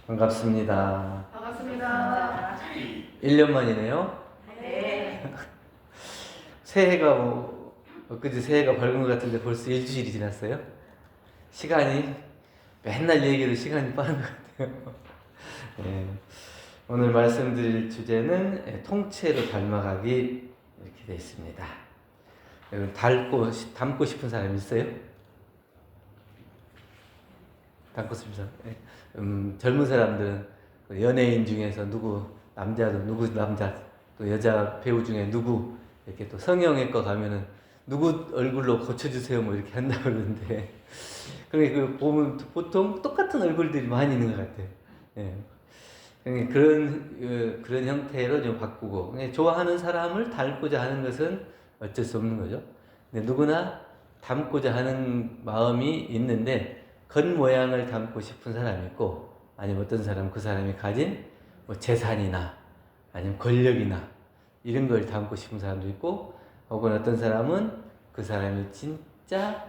반갑습니다. 반갑습니다. 1년 만이네요. 네. 새해가 엊그제 새해가 밝은 것 같은데 벌써 일주일이 지났어요. 시간이 맨날 얘기해도 시간이 빠른 것 같아요. 네. 오늘 말씀드릴 주제는 통째로 닮아가기 이렇게 되어 있습니다. 여러분 닮고 싶은 사람 있어요? 닮고 싶은 사람? 네. 젊은 사람들은 연예인 중에서 누구 남자도 누구 남자 또 여자 배우 중에 누구 이렇게 또 성형외과 가면은 누구 얼굴로 고쳐주세요 뭐 이렇게 한다고 그러는데 그러니까 그 보면 보통 똑같은 얼굴들이 많이 있는 것 같아요. 예. 그러니까 그런 형태로 좀 바꾸고 좋아하는 사람을 닮고자 하는 것은 어쩔 수 없는 거죠. 근데 누구나 닮고자 하는 마음이 있는데 겉모양을 닮고 싶은 사람이 있고 아니면 어떤 사람은 그 사람이 가진 뭐 재산이나 아니면 권력이나 이런 걸 닮고 싶은 사람도 있고 혹은 어떤 사람은 그 사람이 진짜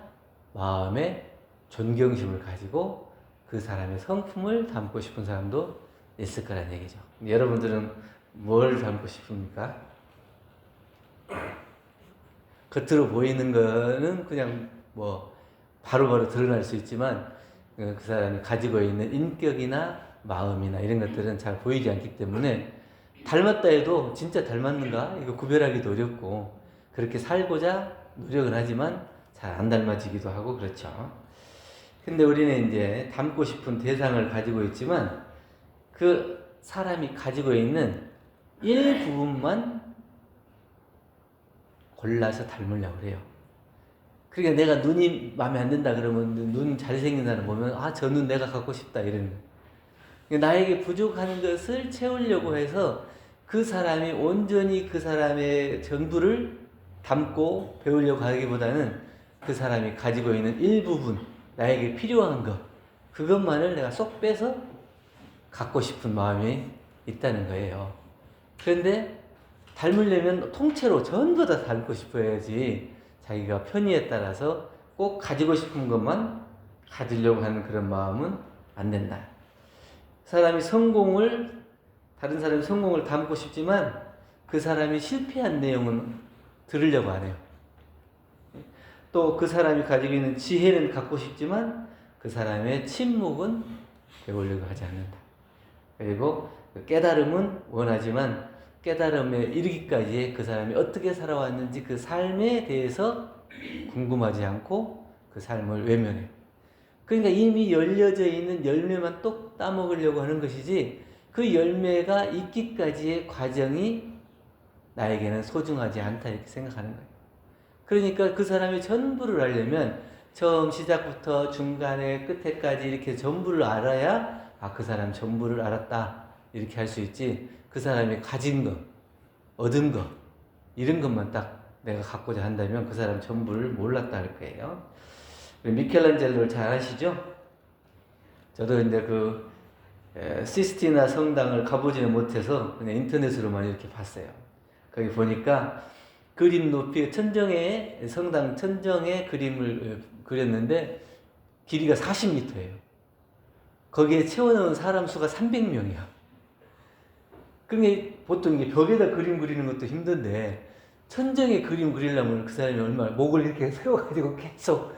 마음에 존경심을 가지고 그 사람의 성품을 닮고 싶은 사람도 있을 거란 얘기죠. 여러분들은 뭘 닮고 싶습니까? 겉으로 보이는 거는 그냥 뭐 바로바로 드러날 수 있지만 그 사람이 가지고 있는 인격이나 마음이나 이런 것들은 잘 보이지 않기 때문에 닮았다 해도 진짜 닮았는가 이거 구별하기도 어렵고 그렇게 살고자 노력은 하지만 잘 안 닮아지기도 하고 그렇죠. 근데 우리는 이제 닮고 싶은 대상을 가지고 있지만 그 사람이 가지고 있는 일부분만 골라서 닮으려고 그래요. 그러니까 내가 눈이 마음에 안 든다 그러면 눈 잘생긴 사람 보면 저 눈 내가 갖고 싶다 이러는 거예요. 나에게 부족한 것을 채우려고 해서 그 사람이 온전히 그 사람의 전부를 담고 배우려고 하기보다는 그 사람이 가지고 있는 일부분 나에게 필요한 것 그것만을 내가 쏙 빼서 갖고 싶은 마음이 있다는 거예요. 그런데 닮으려면 통째로 전부 다 닮고 싶어야지 자기가 편의에 따라서 꼭 가지고 싶은 것만 가지려고 하는 그런 마음은 안 된다. 다른 사람이 성공을 담고 싶지만 그 사람이 실패한 내용은 들으려고 안 해요. 또 그 사람이 가지고 있는 지혜는 갖고 싶지만 그 사람의 침묵은 배우려고 하지 않는다. 그리고 깨달음은 원하지만 깨달음에 이르기까지 그 사람이 어떻게 살아왔는지 그 삶에 대해서 궁금하지 않고 그 삶을 외면해요. 그러니까 이미 열려져 있는 열매만 똑 따먹으려고 하는 것이지 그 열매가 있기까지의 과정이 나에게는 소중하지 않다 이렇게 생각하는 거예요. 그러니까 그 사람의 전부를 알려면 처음 시작부터 중간에 끝에까지 이렇게 전부를 알아야 그 사람 전부를 알았다 이렇게 할 수 있지 그 사람이 가진 것, 얻은 것 이런 것만 딱 내가 갖고자 한다면 그 사람 전부를 몰랐다 할 거예요. 미켈란젤로를 잘 아시죠? 저도 이제 시스티나 성당을 가보지는 못해서 그냥 인터넷으로만 이렇게 봤어요. 거기 보니까 그림 높이 성당 천정에 그림을 그렸는데 길이가 40m예요. 거기에 채워넣은 사람 수가 300명이야. 그러니까 보통 이게 벽에다 그림 그리는 것도 힘든데 천정에 그림 그리려면 그 사람이 얼마나 목을 이렇게 세워가지고 계속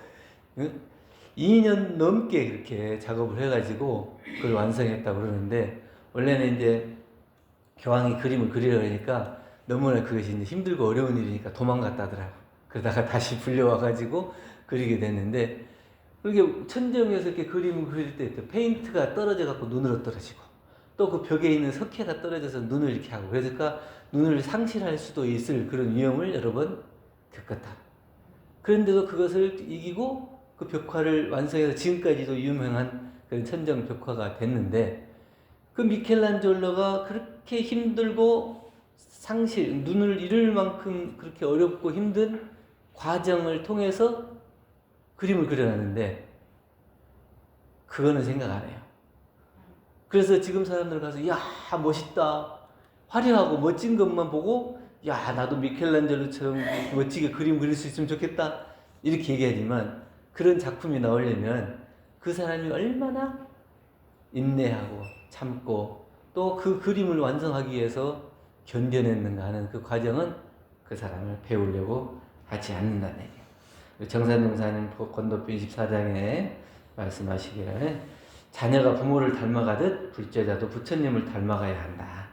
2년 넘게 그렇게 작업을 해가지고 그걸 완성했다고 그러는데 원래는 이제 교황이 그림을 그리려고 하니까 너무나 그것이 이제 힘들고 어려운 일이니까 도망갔다더라고. 그러다가 다시 불려와가지고 그리게 됐는데 그렇게 천정에서 이렇게 그림을 그릴 때 페인트가 떨어져갖고 눈으로 떨어지고 또 그 벽에 있는 석회가 떨어져서 눈을 이렇게 하고 그러니까 눈을 상실할 수도 있을 그런 위험을 여러 번 겪었다. 그런데도 그것을 이기고 그 벽화를 완성해서 지금까지도 유명한 그런 천정 벽화가 됐는데 그 미켈란젤로가 그렇게 힘들고 눈을 잃을 만큼 그렇게 어렵고 힘든 과정을 통해서 그림을 그려놨는데 그거는 생각 안 해요. 그래서 지금 사람들 가서 야 멋있다 화려하고 멋진 것만 보고 야 나도 미켈란젤로처럼 멋지게 그림 그릴 수 있으면 좋겠다 이렇게 얘기하지만 그런 작품이 나오려면 그 사람이 얼마나 인내하고 참고 또 그 그림을 완성하기 위해서 견뎌냈는가 하는 그 과정은 그 사람을 배우려고 하지 않는다는 얘기예요. 정산용사님 건도표 24장에 말씀하시기를 자녀가 부모를 닮아가듯 불제자도 부처님을 닮아가야 한다.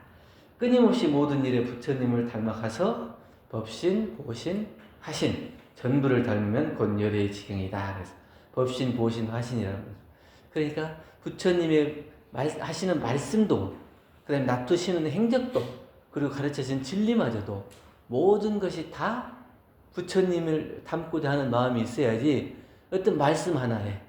끊임없이 모든 일에 부처님을 닮아가서 법신, 보신, 화신 전부를 닮으면 곧 열애의 지경이다. 그래서 법신, 보신, 화신이라는 거죠. 그러니까 부처님의 하시는 말씀도 그 다음에 놔두시는 행적도 그리고 가르쳐진 진리마저도 모든 것이 다 부처님을 닮고자 하는 마음이 있어야지 어떤 말씀 하나에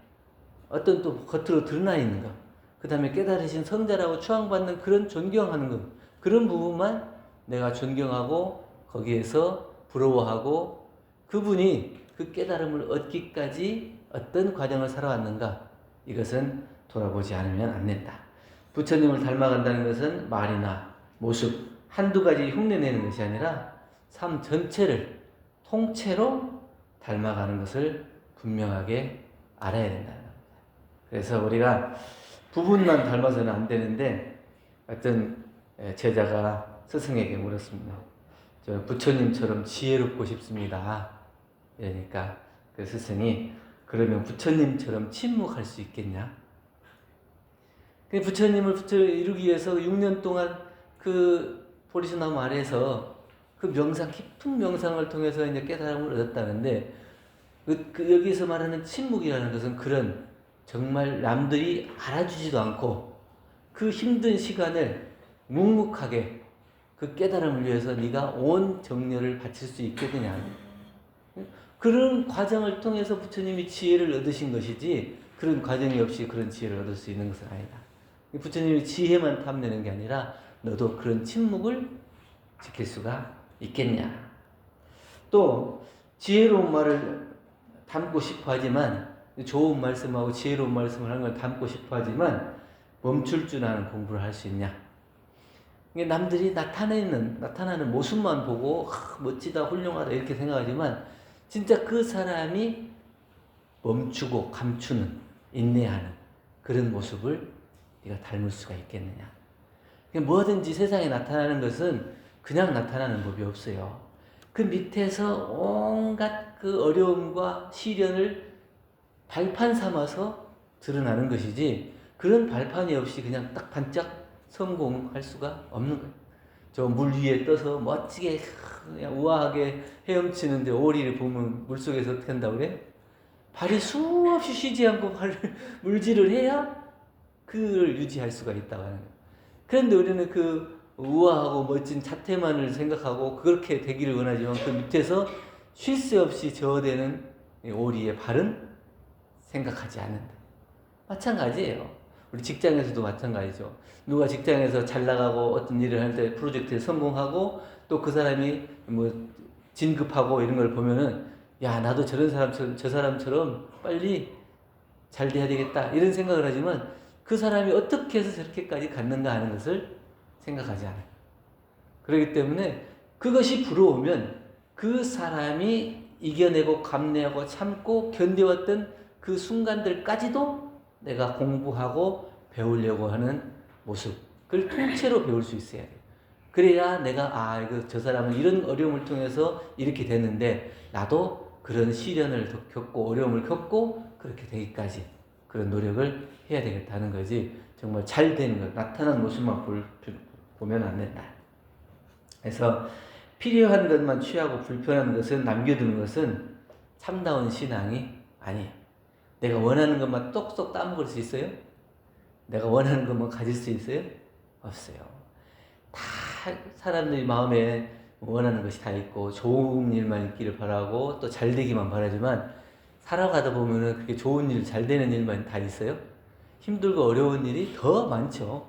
어떤 또 겉으로 드러나 있는 것, 그 다음에 깨달으신 성자라고 추앙받는 그런 존경하는 것, 그런 부분만 내가 존경하고 거기에서 부러워하고 그분이 그 깨달음을 얻기까지 어떤 과정을 살아왔는가, 이것은 돌아보지 않으면 안 된다. 부처님을 닮아간다는 것은 말이나 모습 한두 가지 흉내내는 것이 아니라 삶 전체를 통째로 닮아가는 것을 분명하게 알아야 된다는 겁니다. 그래서 우리가 부분만 닮아서는 안 되는데 어떤 제자가 스승에게 물었습니다. 저 부처님처럼 지혜롭고 싶습니다. 그러니까 그 스승이 그러면 부처님처럼 침묵할 수 있겠냐? 부처님을 이루기 위해서 6년 동안 그 보리수나무 아래에서 그 명상, 깊은 명상을 통해서 이제 깨달음을 얻었다는데 여기서 말하는 침묵이라는 것은 그런 정말 남들이 알아주지도 않고 그 힘든 시간을 묵묵하게 그 깨달음을 위해서 네가 온 정열을 바칠 수 있겠느냐. 그런 과정을 통해서 부처님이 지혜를 얻으신 것이지 그런 과정이 없이 그런 지혜를 얻을 수 있는 것은 아니다. 부처님이 지혜만 탐내는 게 아니라 너도 그런 침묵을 지킬 수가 있겠냐. 또 지혜로운 말을 담고 싶어 하지만 좋은 말씀하고 지혜로운 말씀을 하는 걸 담고 싶어 하지만 멈출 줄 아는 공부를 할 수 있냐. 남들이 나타나는 모습만 보고 멋지다 훌륭하다 이렇게 생각하지만 진짜 그 사람이 멈추고 감추는 인내하는 그런 모습을 네가 닮을 수가 있겠느냐. 뭐든지 세상에 나타나는 것은 그냥 나타나는 법이 없어요. 그 밑에서 온갖 그 어려움과 시련을 발판 삼아서 드러나는 것이지 그런 발판이 없이 그냥 딱 반짝 성공할 수가 없는 거예요. 저 물 위에 떠서 멋지게 그냥 우아하게 헤엄치는데 오리를 보면 물속에서 어떻게 한다고 그래? 발이 수없이 쉬지 않고 물질을 해야 그걸 유지할 수가 있다고 하는 거예요. 그런데 우리는 그 우아하고 멋진 자태만을 생각하고 그렇게 되기를 원하지만 그 밑에서 쉴 새 없이 저어대는 오리의 발은 생각하지 않는다. 마찬가지예요. 우리 직장에서도 마찬가지죠. 누가 직장에서 잘 나가고 어떤 일을 할 때 프로젝트에 성공하고 또 그 사람이 뭐 진급하고 이런 걸 보면은 야 나도 저런 사람처럼 저 사람처럼 빨리 잘 돼야 되겠다 이런 생각을 하지만 그 사람이 어떻게 해서 저렇게까지 갔는가 하는 것을 생각하지 않아요. 그렇기 때문에 그것이 부러우면 그 사람이 이겨내고 감내하고 참고 견뎌왔던 그 순간들까지도 내가 공부하고 배우려고 하는 모습을 통째로 배울 수 있어야 돼요. 그래야 내가 저 사람은 이런 어려움을 통해서 이렇게 됐는데 나도 그런 시련을 겪고 어려움을 겪고 그렇게 되기까지 그런 노력을 해야 되겠다는 거지. 정말 잘 되는 것, 나타난 모습만 보면 안 된다. 그래서 필요한 것만 취하고 불편한 것은 남겨두는 것은 참다운 신앙이 아니에요. 내가 원하는 것만 똑똑 따먹을 수 있어요? 내가 원하는 것만 가질 수 있어요? 없어요. 다 사람들이 마음에 원하는 것이 다 있고 좋은 일만 있기를 바라고 또 잘 되기만 바라지만 살아가다 보면은 그게 좋은 일, 잘 되는 일만 다 있어요? 힘들고 어려운 일이 더 많죠.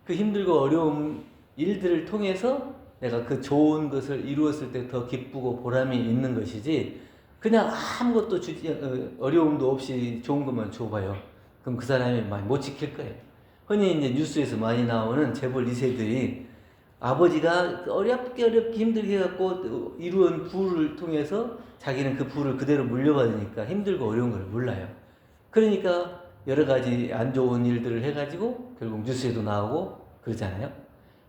그 힘들고 어려운 일들을 통해서 내가 그 좋은 것을 이루었을 때 더 기쁘고 보람이 있는 것이지 그냥 아무것도 어려움도 없이 좋은 것만 줘봐요. 그럼 그 사람이 많이 못 지킬 거예요. 흔히 이제 뉴스에서 많이 나오는 재벌 2세들이 아버지가 어렵게 힘들게 해갖고 이루은 부를 통해서 자기는 그 부를 그대로 물려받으니까 힘들고 어려운 걸 몰라요. 그러니까 여러 가지 안 좋은 일들을 해가지고 결국 뉴스에도 나오고 그러잖아요.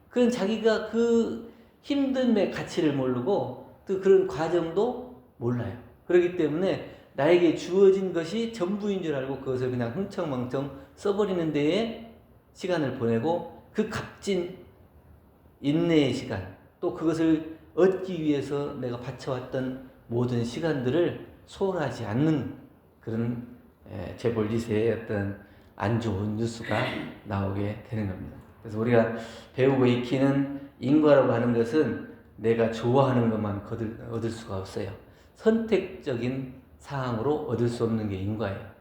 그건 자기가 그 힘듦의 가치를 모르고 또 그런 과정도 몰라요. 그렇기 때문에 나에게 주어진 것이 전부인 줄 알고 그것을 그냥 흥청망청 써버리는 데에 시간을 보내고 그 값진 인내의 시간, 또 그것을 얻기 위해서 내가 바쳐왔던 모든 시간들을 소홀하지 않는 그런 재벌리세의 어떤 안 좋은 뉴스가 나오게 되는 겁니다. 그래서 우리가 배우고 익히는 인과라고 하는 것은 내가 좋아하는 것만 얻을 수가 없어요. 선택적인 사항으로 얻을 수 없는 게 인과예요.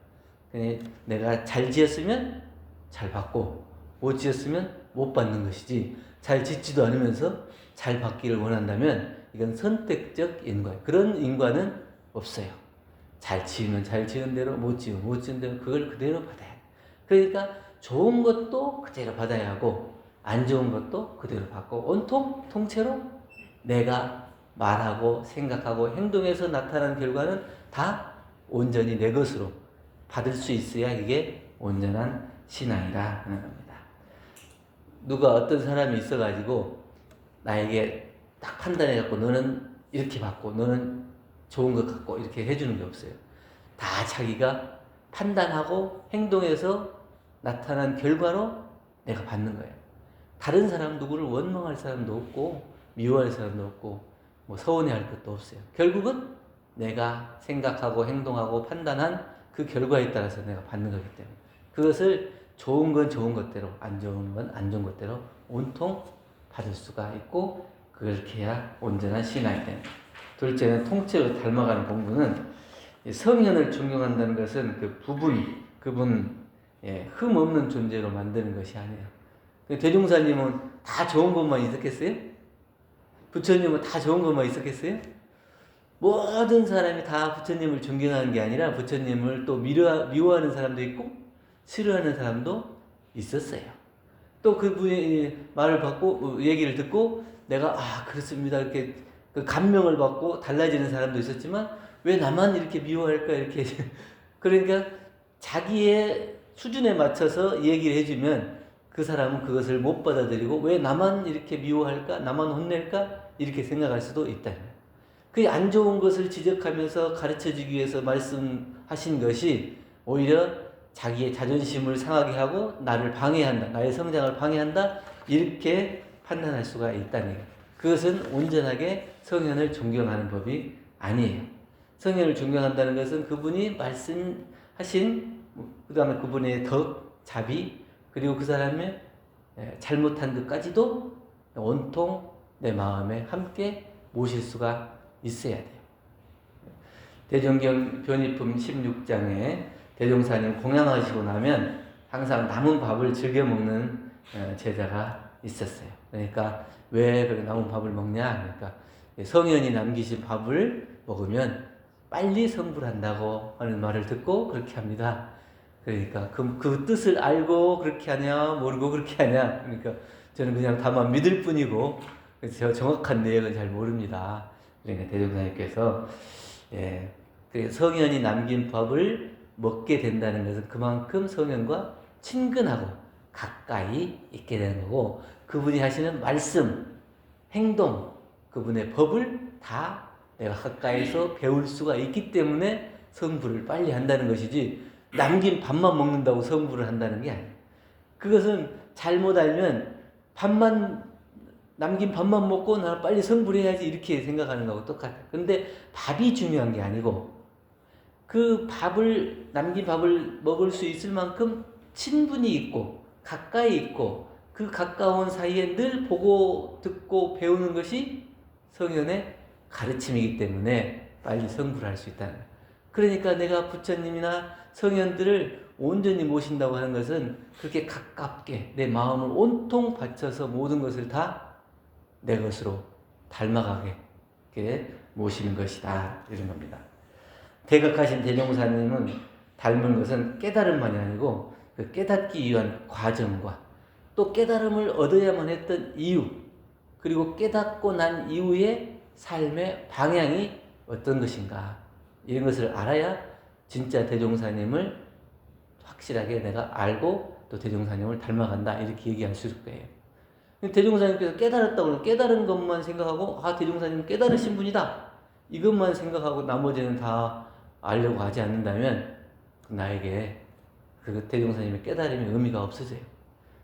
내가 잘 지었으면 잘 받고 못 지었으면 못 받는 것이지, 잘 짓지도 않으면서 잘 받기를 원한다면 이건 선택적 인과예요. 그런 인과는 없어요. 잘 지으면 잘 지은 대로, 못 지으면 못 지은 대로 그걸 그대로 받아야 돼. 그러니까 좋은 것도 그대로 받아야 하고 안 좋은 것도 그대로 받고 온통 통째로 내가 말하고 생각하고 행동에서 나타나는 결과는 다 온전히 내 것으로 받을 수 있어야 이게 온전한 신앙이라 하는 겁니다. 누가 어떤 사람이 있어가지고 나에게 딱 판단해갖고 너는 이렇게 받고 너는 좋은 것 같고 이렇게 해주는 게 없어요. 다 자기가 판단하고 행동에서 나타난 결과로 내가 받는 거예요. 다른 사람 누구를 원망할 사람도 없고 미워할 사람도 없고 뭐 서운해할 것도 없어요. 결국은 내가 생각하고 행동하고 판단한 그 결과에 따라서 내가 받는 거기 때문에 그것을 좋은 건 좋은 것대로 안 좋은 건 안 좋은 것대로 온통 받을 수가 있고 그렇게 해야 온전한 신앙이 됩니다. 둘째는 통째로 닮아가는 공부는 성현을 존경한다는 것은 그분 흠 없는 존재로 만드는 것이 아니에요. 대종사님은 다 좋은 것만 있었겠어요? 부처님은 다 좋은 것만 있었겠어요? 모든 사람이 다 부처님을 존경하는 게 아니라 부처님을 또 미워하는 사람도 있고 싫어하는 사람도 있었어요. 또 그분의 말을 받고 얘기를 듣고 내가 그렇습니다 이렇게 그 감명을 받고 달라지는 사람도 있었지만 왜 나만 이렇게 미워할까 이렇게 그러니까 자기의 수준에 맞춰서 얘기를 해주면 그 사람은 그것을 못 받아들이고 왜 나만 이렇게 미워할까 나만 혼낼까 이렇게 생각할 수도 있다. 그 안 좋은 것을 지적하면서 가르쳐주기 위해서 말씀하신 것이 오히려 자기의 자존심을 상하게 하고 나를 방해한다, 나의 성장을 방해한다 이렇게 판단할 수가 있다는 거예요. 그것은 온전하게 성현을 존경하는 법이 아니에요. 성현을 존경한다는 것은 그분이 말씀하신 그 다음에 그분의 덕, 자비 그리고 그 사람의 잘못한 것까지도 온통 내 마음에 함께 모실 수가 있어야 돼요. 대종경 변이품 16장에 대종사님 공양하시고 나면 항상 남은 밥을 즐겨 먹는 제자가 있었어요. 그러니까 왜 그렇게 남은 밥을 먹냐? 그러니까 성현이 남기신 밥을 먹으면 빨리 성불한다고 하는 말을 듣고 그렇게 합니다. 그러니까 그 뜻을 알고 그렇게 하냐 모르고 그렇게 하냐 그러니까 저는 그냥 다만 믿을 뿐이고 제가 정확한 내용은 잘 모릅니다. 그러니까 대종사님께서 성현이 남긴 밥을 먹게 된다는 것은 그만큼 성현과 친근하고 가까이 있게 되는 거고 그분이 하시는 말씀, 행동, 그분의 법을 다 내가 가까이서 배울 수가 있기 때문에 성불을 빨리 한다는 것이지 남긴 밥만 먹는다고 성불을 한다는 게 아니에요. 그것은 잘못 알면 남긴 밥만 먹고 나 빨리 성불해야지 이렇게 생각하는 거하고 똑같아요. 그런데 밥이 중요한 게 아니고 그 남긴 밥을 먹을 수 있을 만큼 친분이 있고 가까이 있고 그 가까운 사이에 늘 보고 듣고 배우는 것이 성현의 가르침이기 때문에 빨리 성불할 수 있다는 거예요. 그러니까 내가 부처님이나 성현들을 온전히 모신다고 하는 것은 그렇게 가깝게 내 마음을 온통 바쳐서 모든 것을 다 내 것으로 닮아가게 모시는 것이다 이런 겁니다. 대각하신 대종사님은 닮은 것은 깨달음만이 아니고 그 깨닫기 위한 과정과 또 깨달음을 얻어야만 했던 이유 그리고 깨닫고 난 이후의 삶의 방향이 어떤 것인가 이런 것을 알아야 진짜 대종사님을 확실하게 내가 알고 또 대종사님을 닮아간다 이렇게 얘기할 수 있을 거예요. 대종사님께서 깨달았다고 그러면 깨달은 것만 생각하고 대종사님은 깨달으신 분이다 이것만 생각하고 나머지는 다 알려고 하지 않는다면 나에게 그 대종사님의 깨달음의 의미가 없어져요.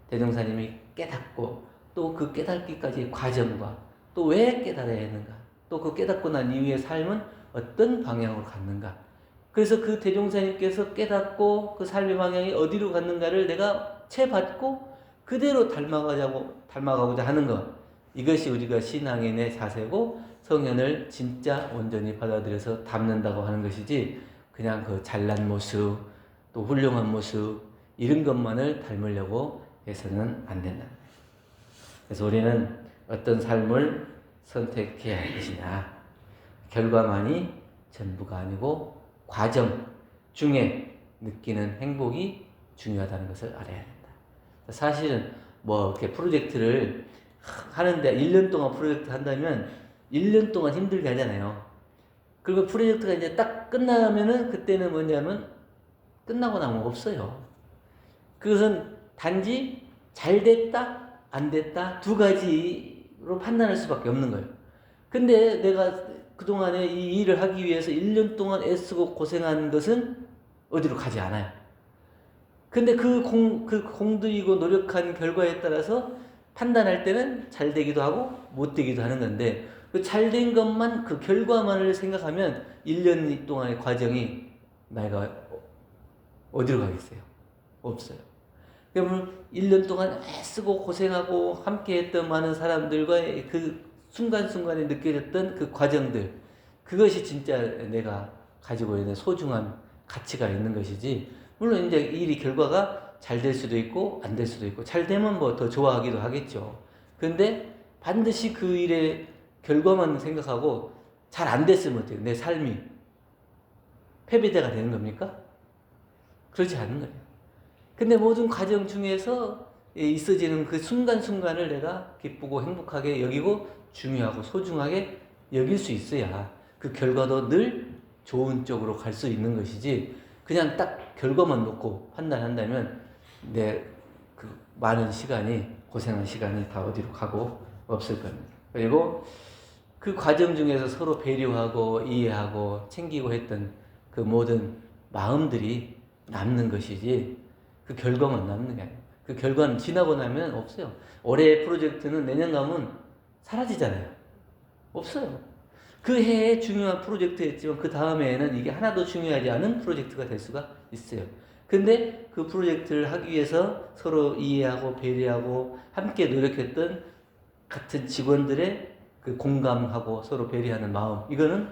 대종사님이 깨닫고 또 그 깨닫기까지의 과정과 또 왜 깨달아야 했는가 또 그 깨닫고 난 이후의 삶은 어떤 방향으로 갔는가 그래서 그 대종사님께서 깨닫고 그 삶의 방향이 어디로 갔는가를 내가 채받고 그대로 닮아가고자 하는 것 이것이 우리가 신앙인의 자세고 성현을 진짜 온전히 받아들여서 닮는다고 하는 것이지 그냥 그 잘난 모습 또 훌륭한 모습 이런 것만을 닮으려고 해서는 안 된다. 그래서 우리는 어떤 삶을 선택해야 할 것이냐 결과만이 전부가 아니고 과정 중에 느끼는 행복이 중요하다는 것을 알아야 한다. 사실은 뭐 이렇게 프로젝트를 하는데 1년 동안 프로젝트 한다면 1년 동안 힘들게 하잖아요. 그리고 프로젝트가 이제 딱 끝나면은 그때는 뭐냐면 끝나고 나면 없어요. 그것은 단지 잘 됐다 안 됐다 두 가지로 판단할 수밖에 없는 거예요. 근데 내가 그동안에 이 일을 하기 위해서 1년 동안 애쓰고 고생한 것은 어디로 가지 않아요. 근데 그 공들이고 노력한 결과에 따라서 판단할 때는 잘 되기도 하고 못 되기도 하는 건데 그 잘 된 것만 그 결과만을 생각하면 1년 동안의 과정이 나이가 어디로 가겠어요? 없어요. 그러면 1년 동안 애쓰고 고생하고 함께했던 많은 사람들과의 그 순간순간에 느껴졌던 그 과정들 그것이 진짜 내가 가지고 있는 소중한 가치가 있는 것이지 물론 이제 일이 결과가 잘 될 수도 있고 안 될 수도 있고 잘 되면 뭐 더 좋아하기도 하겠죠. 그런데 반드시 그 일의 결과만 생각하고 잘 안 됐으면 어때요? 내 삶이 패배자가 되는 겁니까? 그렇지 않은 거예요. 근데 모든 과정 중에서 있어지는 그 순간순간을 내가 기쁘고 행복하게 여기고 중요하고 소중하게 여길 수 있어야 그 결과도 늘 좋은 쪽으로 갈 수 있는 것이지 그냥 딱 결과만 놓고 판단한다면 내 그 많은 시간이 고생한 시간이 다 어디로 가고 없을 겁니다. 그리고 그 과정 중에서 서로 배려하고 이해하고 챙기고 했던 그 모든 마음들이 남는 것이지 그 결과만 남는 게 아니에요. 그 결과는 지나고 나면 없어요. 올해 프로젝트는 내년 가면 사라지잖아요. 없어요. 그 해에 중요한 프로젝트였지만 그 다음에는 이게 하나도 중요하지 않은 프로젝트가 될 수가 있어요. 근데 그 프로젝트를 하기 위해서 서로 이해하고 배려하고 함께 노력했던 같은 직원들의 그 공감하고 서로 배려하는 마음 이거는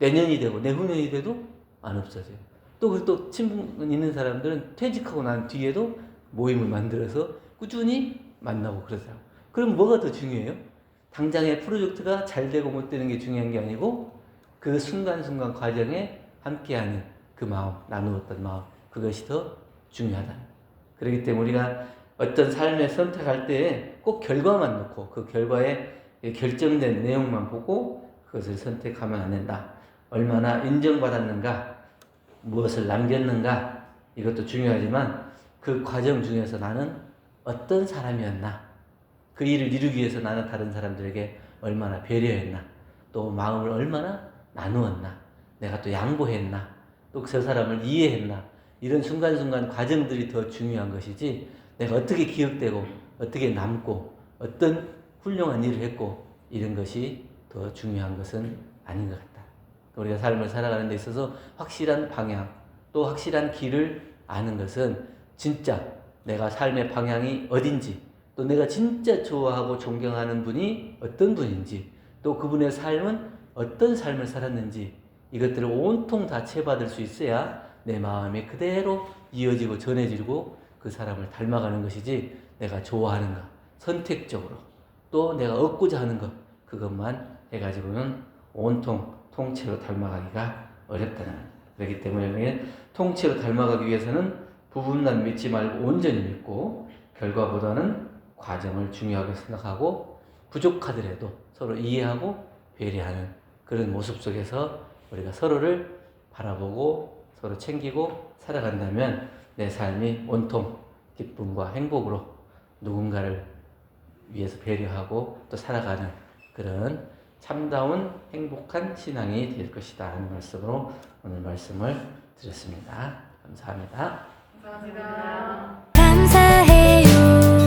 내년이 되고 내후년이 돼도 안 없어져요. 또 친분 있는 사람들은 퇴직하고 난 뒤에도 모임을 만들어서 꾸준히 만나고 그러더라고요. 그럼 뭐가 더 중요해요? 당장의 프로젝트가 잘 되고 못 되는 게 중요한 게 아니고 그 순간순간 과정에 함께하는 그 마음, 나누었던 마음 그것이 더 중요하다. 그렇기 때문에 우리가 어떤 삶을 선택할 때 꼭 결과만 놓고 그 결과에 결정된 내용만 보고 그것을 선택하면 안 된다. 얼마나 인정받았는가, 무엇을 남겼는가 이것도 중요하지만 그 과정 중에서 나는 어떤 사람이었나, 그 일을 이루기 위해서 나는 다른 사람들에게 얼마나 배려했나, 또 마음을 얼마나 나누었나, 내가 또 양보했나, 또 저 사람을 이해했나 이런 순간순간 과정들이 더 중요한 것이지 내가 어떻게 기억되고 어떻게 남고 어떤 훌륭한 일을 했고 이런 것이 더 중요한 것은 아닌 것 같다. 우리가 삶을 살아가는 데 있어서 확실한 방향 또 확실한 길을 아는 것은 진짜 내가 삶의 방향이 어딘지 또 내가 진짜 좋아하고 존경하는 분이 어떤 분인지 또 그분의 삶은 어떤 삶을 살았는지 이것들을 온통 다 채받을 수 있어야 내 마음이 그대로 이어지고 전해지고 그 사람을 닮아가는 것이지 내가 좋아하는 것, 선택적으로 또 내가 얻고자 하는 것 그것만 해가지고는 온통 통째로 닮아가기가 어렵다는 거예요. 그렇기 때문에 통째로 닮아가기 위해서는 부분만 믿지 말고 온전히 믿고 결과보다는 과정을 중요하게 생각하고 부족하더라도 서로 이해하고 배려하는 그런 모습 속에서 우리가 서로를 바라보고 서로 챙기고 살아간다면 내 삶이 온통 기쁨과 행복으로 누군가를 위해서 배려하고 또 살아가는 그런 참다운 행복한 신앙이 될 것이다 하는 말씀으로 오늘 말씀을 드렸습니다. 감사합니다. 감사합니다. 감사해요.